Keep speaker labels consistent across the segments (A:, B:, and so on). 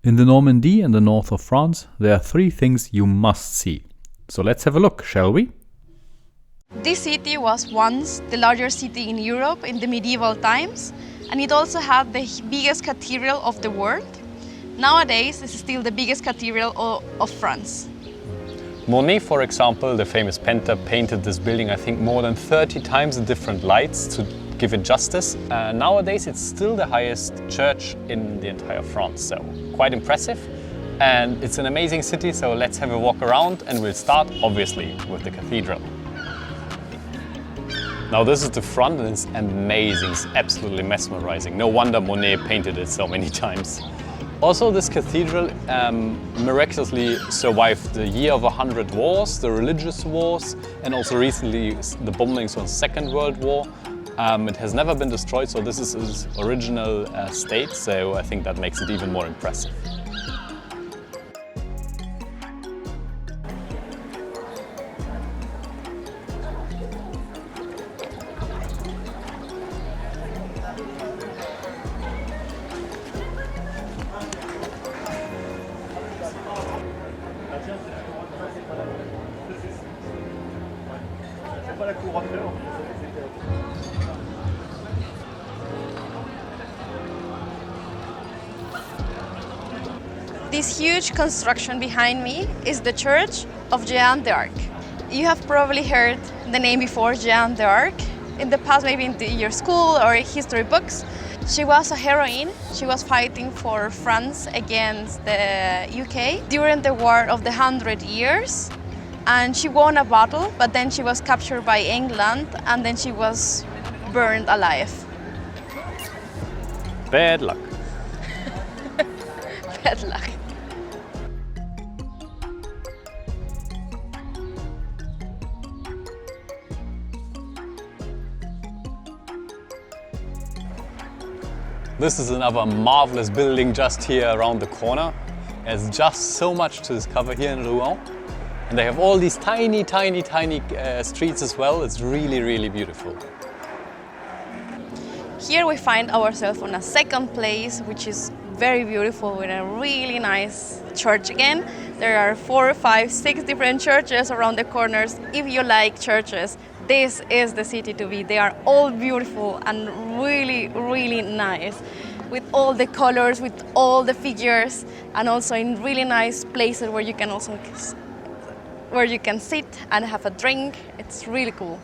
A: In the Normandy and the north of France, there are 3 things you must see. So let's have a look, shall we?
B: This city was once the largest city in Europe in the medieval times, and it also had the biggest cathedral of the world. Nowadays, it's still the biggest cathedral of France.
C: Monet, for example, the famous painter, painted this building I think more than 30 times in different lights to give it justice. Nowadays it's still the highest church in the entire France, so quite impressive. And it's an amazing city, so let's have a walk around, and we'll start obviously with the cathedral. Now this is the front, and it's amazing, it's absolutely mesmerizing. No wonder Monet painted it so many times. Also, this cathedral miraculously survived the year of 100 wars, the religious wars, and also recently the bombings on the Second World War. It has never been destroyed, so this is its original state, so I think that makes it even more impressive.
B: This huge construction behind me is the Church of Jeanne d'Arc. You have probably heard the name before, Jeanne d'Arc. In the past, maybe in your school or history books. She was a heroine. She was fighting for France against the UK during the War of the 100 Years. And she won a battle, but then she was captured by England, and then she was burned alive.
C: Bad luck.
B: Bad luck.
C: This is another marvelous building just here around the corner. There's just so much to discover here in Rouen. And they have all these tiny streets as well. It's really, really beautiful.
B: Here we find ourselves on a second place, which is very beautiful, with a really nice church again. There are 4, 5, 6 different churches around the corners. If you like churches, this is the city to be. They are all beautiful and really, really nice, with all the colors, with all the figures, and also in really nice places where you can also sit and have a drink. It's really cool.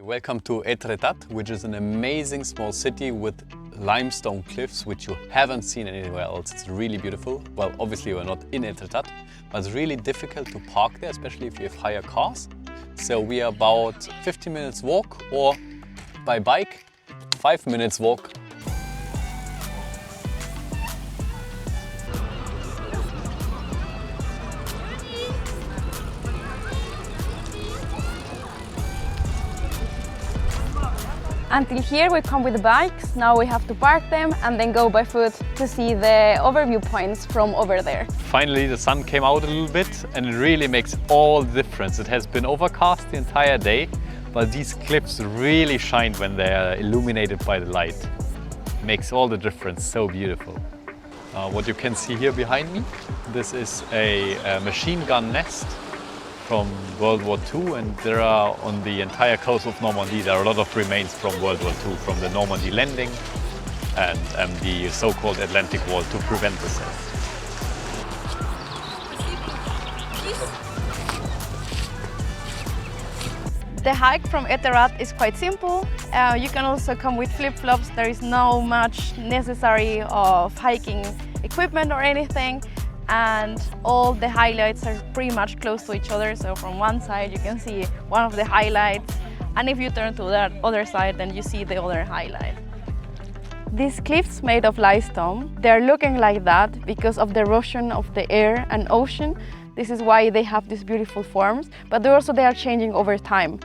C: Welcome to Etretat, which is an amazing small city with limestone cliffs, which you haven't seen anywhere else. It's really beautiful. Well, obviously we're not in Etretat, but it's really difficult to park there, especially if you have higher cars. So we are about 50 minutes walk, or by bike, 5 minutes walk.
B: Until here we come with the bikes. Now we have to park them and then go by foot to see the overview points from over there.
C: Finally the sun came out a little bit, and it really makes all the difference. It has been overcast the entire day, but these cliffs really shine when they are illuminated by the light. It makes all the difference, so beautiful. What you can see here behind me, this is a machine gun nest from World War II, and there are on the entire coast of Normandy, there are a lot of remains from World War II, from the Normandy landing and the so-called Atlantic Wall to prevent the sale.
B: The hike from Etretat is quite simple. You can also come with flip-flops. There is no much necessary of hiking equipment or anything. And all the highlights are pretty much close to each other. So from one side you can see one of the highlights, and if you turn to that other side, then you see the other highlight. These cliffs made of limestone, they're looking like that because of the erosion of the air and ocean. This is why they have these beautiful forms, but they are changing over time.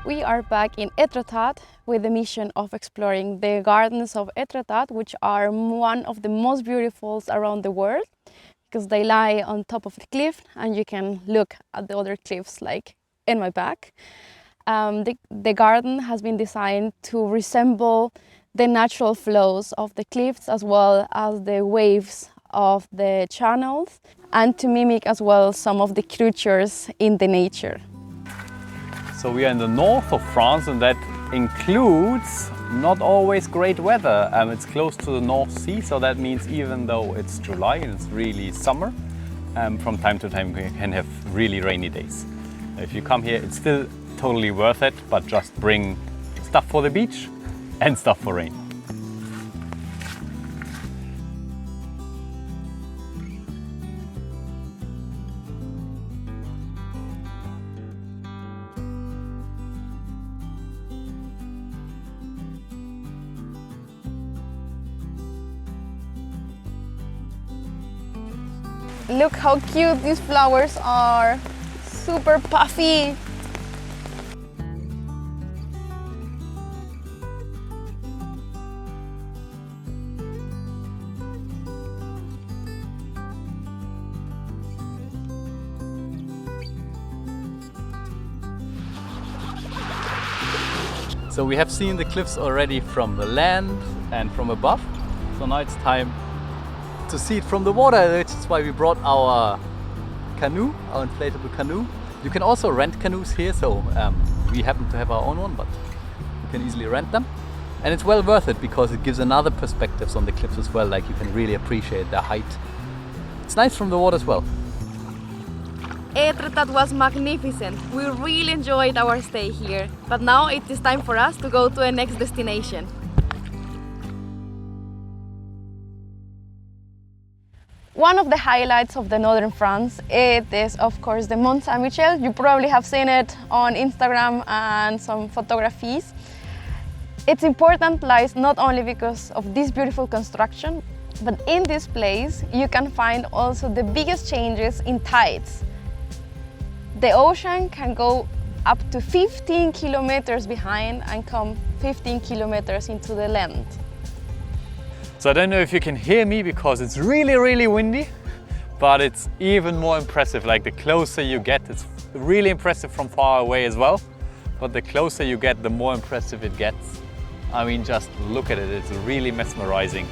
B: We are back in Etretat with the mission of exploring the gardens of Etretat, which are one of the most beautiful around the world because they lie on top of the cliff and you can look at the other cliffs like in my back. The garden has been designed to resemble the natural flows of the cliffs as well as the waves of the channels and to mimic as well some of the creatures in the nature.
C: So we are in the north of France, and that includes not always great weather. It's close to the North Sea, so that means even though it's July and it's really summer, from time to time we can have really rainy days. If you come here, it's still totally worth it, but just bring stuff for the beach and stuff for rain.
B: Look how cute these flowers are, super puffy.
C: So we have seen the cliffs already from the land and from above. So now it's time to see it from the water, which is why we brought our canoe, our inflatable canoe. You can also rent canoes here, so we happen to have our own one, but you can easily rent them. And it's well worth it because it gives another perspectives on the cliffs as well, like you can really appreciate their height. It's nice from the water as well.
B: Etretat was magnificent. We really enjoyed our stay here, but now it is time for us to go to the next destination. One of the highlights of the northern France, it is of course the Mont Saint-Michel. You probably have seen it on Instagram and some photographies. Its importance lies not only because of this beautiful construction, but in this place you can find also the biggest changes in tides. The ocean can go up to 15 kilometers behind and come 15 kilometers into the land.
C: So I don't know if you can hear me because it's really, really windy, but it's even more impressive. Like the closer you get, it's really impressive from far away as well, but the closer you get, the more impressive it gets. I mean, just look at it, it's really mesmerizing.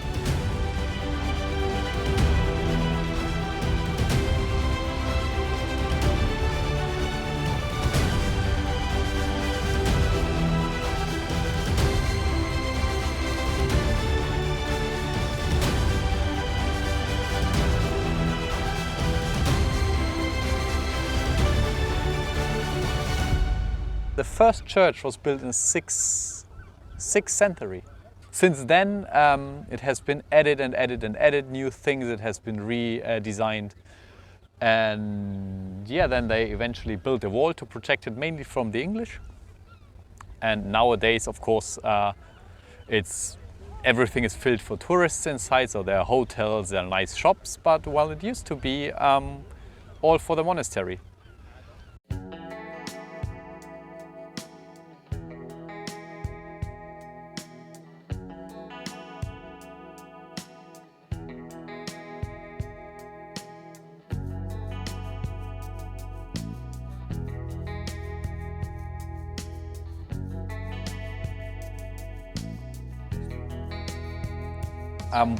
C: The first church was built in the 6th century. Since then, it has been added and added and added new things. It has been redesigned, and yeah, then they eventually built a wall to protect it, mainly from the English. And nowadays, of course, everything is filled for tourists inside. So there are hotels, there are nice shops, but well, it used to be all for the monastery.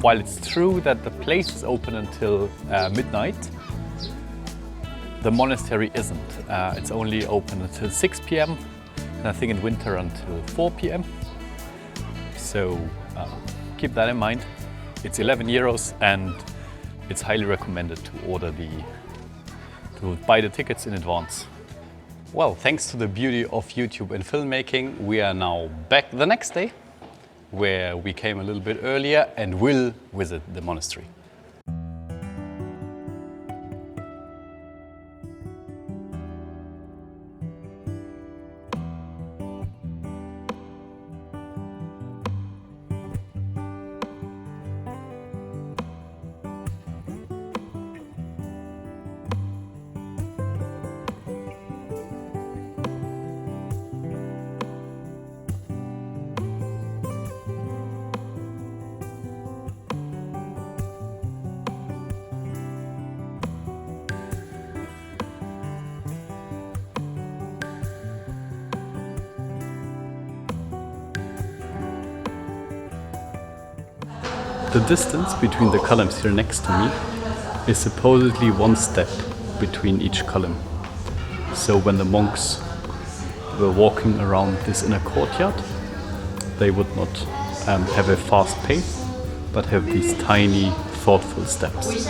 C: While it's true that the place is open until midnight, the monastery isn't. It's only open until 6 p.m. and I think in winter until 4 p.m. So keep that in mind. It's 11 euros and it's highly recommended to buy the tickets in advance. Well, thanks to the beauty of YouTube and filmmaking, we are now back the next day, where we came a little bit earlier and will visit the monastery.
A: The distance between the columns here next to me is supposedly 1 step between each column. So when the monks were walking around this inner courtyard, they would not have a fast pace, but have these tiny, thoughtful steps.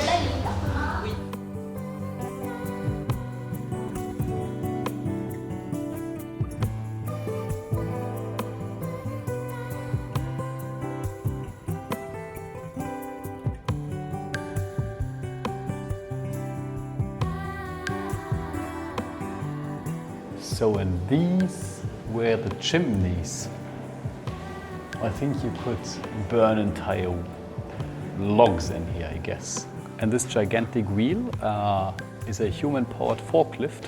A: So, and these were the chimneys. I think you could burn entire logs in here, I guess. And this gigantic wheel is a human-powered forklift,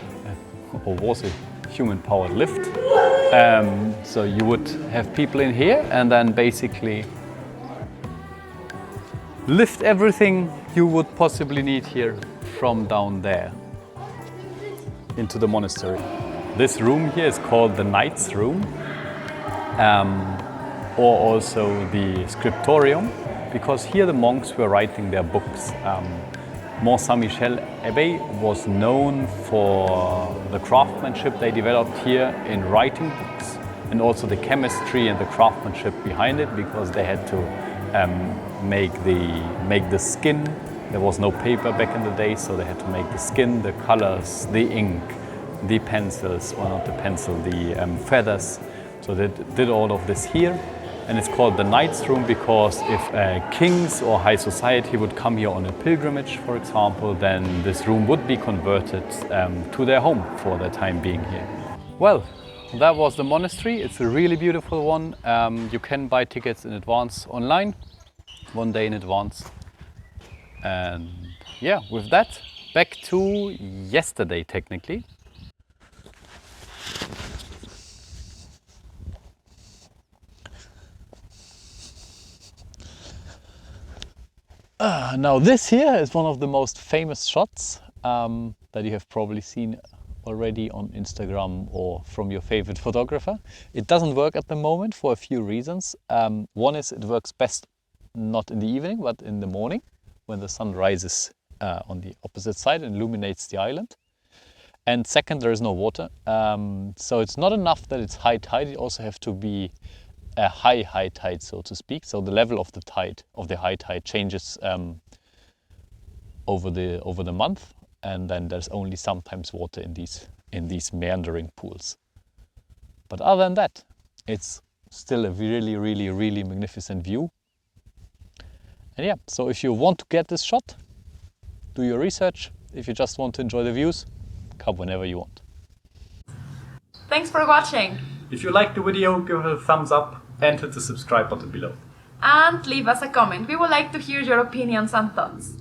A: or was a human-powered lift. So you would have people in here and then basically lift everything you would possibly need here from down there into the monastery. This room here is called the Knight's Room, or also the Scriptorium, because here the monks were writing their books. Mont Saint-Michel Abbey was known for the craftsmanship they developed here in writing books, and also the chemistry and the craftsmanship behind it, because they had to make the skin. There was no paper back in the day, so they had to make the skin, the colors, the ink, the pencils, or not the pencil, the feathers. So they did all of this here. And it's called the Knight's Room because if kings or high society would come here on a pilgrimage, for example, then this room would be converted to their home for their time being here. Well, that was the monastery. It's a really beautiful one. You can buy tickets in advance online, 1 day in advance. And yeah, with that, back to yesterday technically. Now this here is one of the most famous shots that you have probably seen already on Instagram or from your favorite photographer. It doesn't work at the moment for a few reasons. One is it works best not in the evening but in the morning when the sun rises on the opposite side and illuminates the island. And second, there is no water. So it's not enough that it's high tide, it also have to be a high tide, so to speak. So the level of the tide, of the high tide, changes over the month, and then there's only sometimes water in these meandering pools. But other than that, it's still a really magnificent view. And yeah, so if you want to get this shot, do your research. If you just want to enjoy the views, come whenever you want.
B: Thanks for watching.
A: If you liked the video, give it a thumbs up and hit the subscribe button below.
B: And leave us a comment. We would like to hear your opinions and thoughts.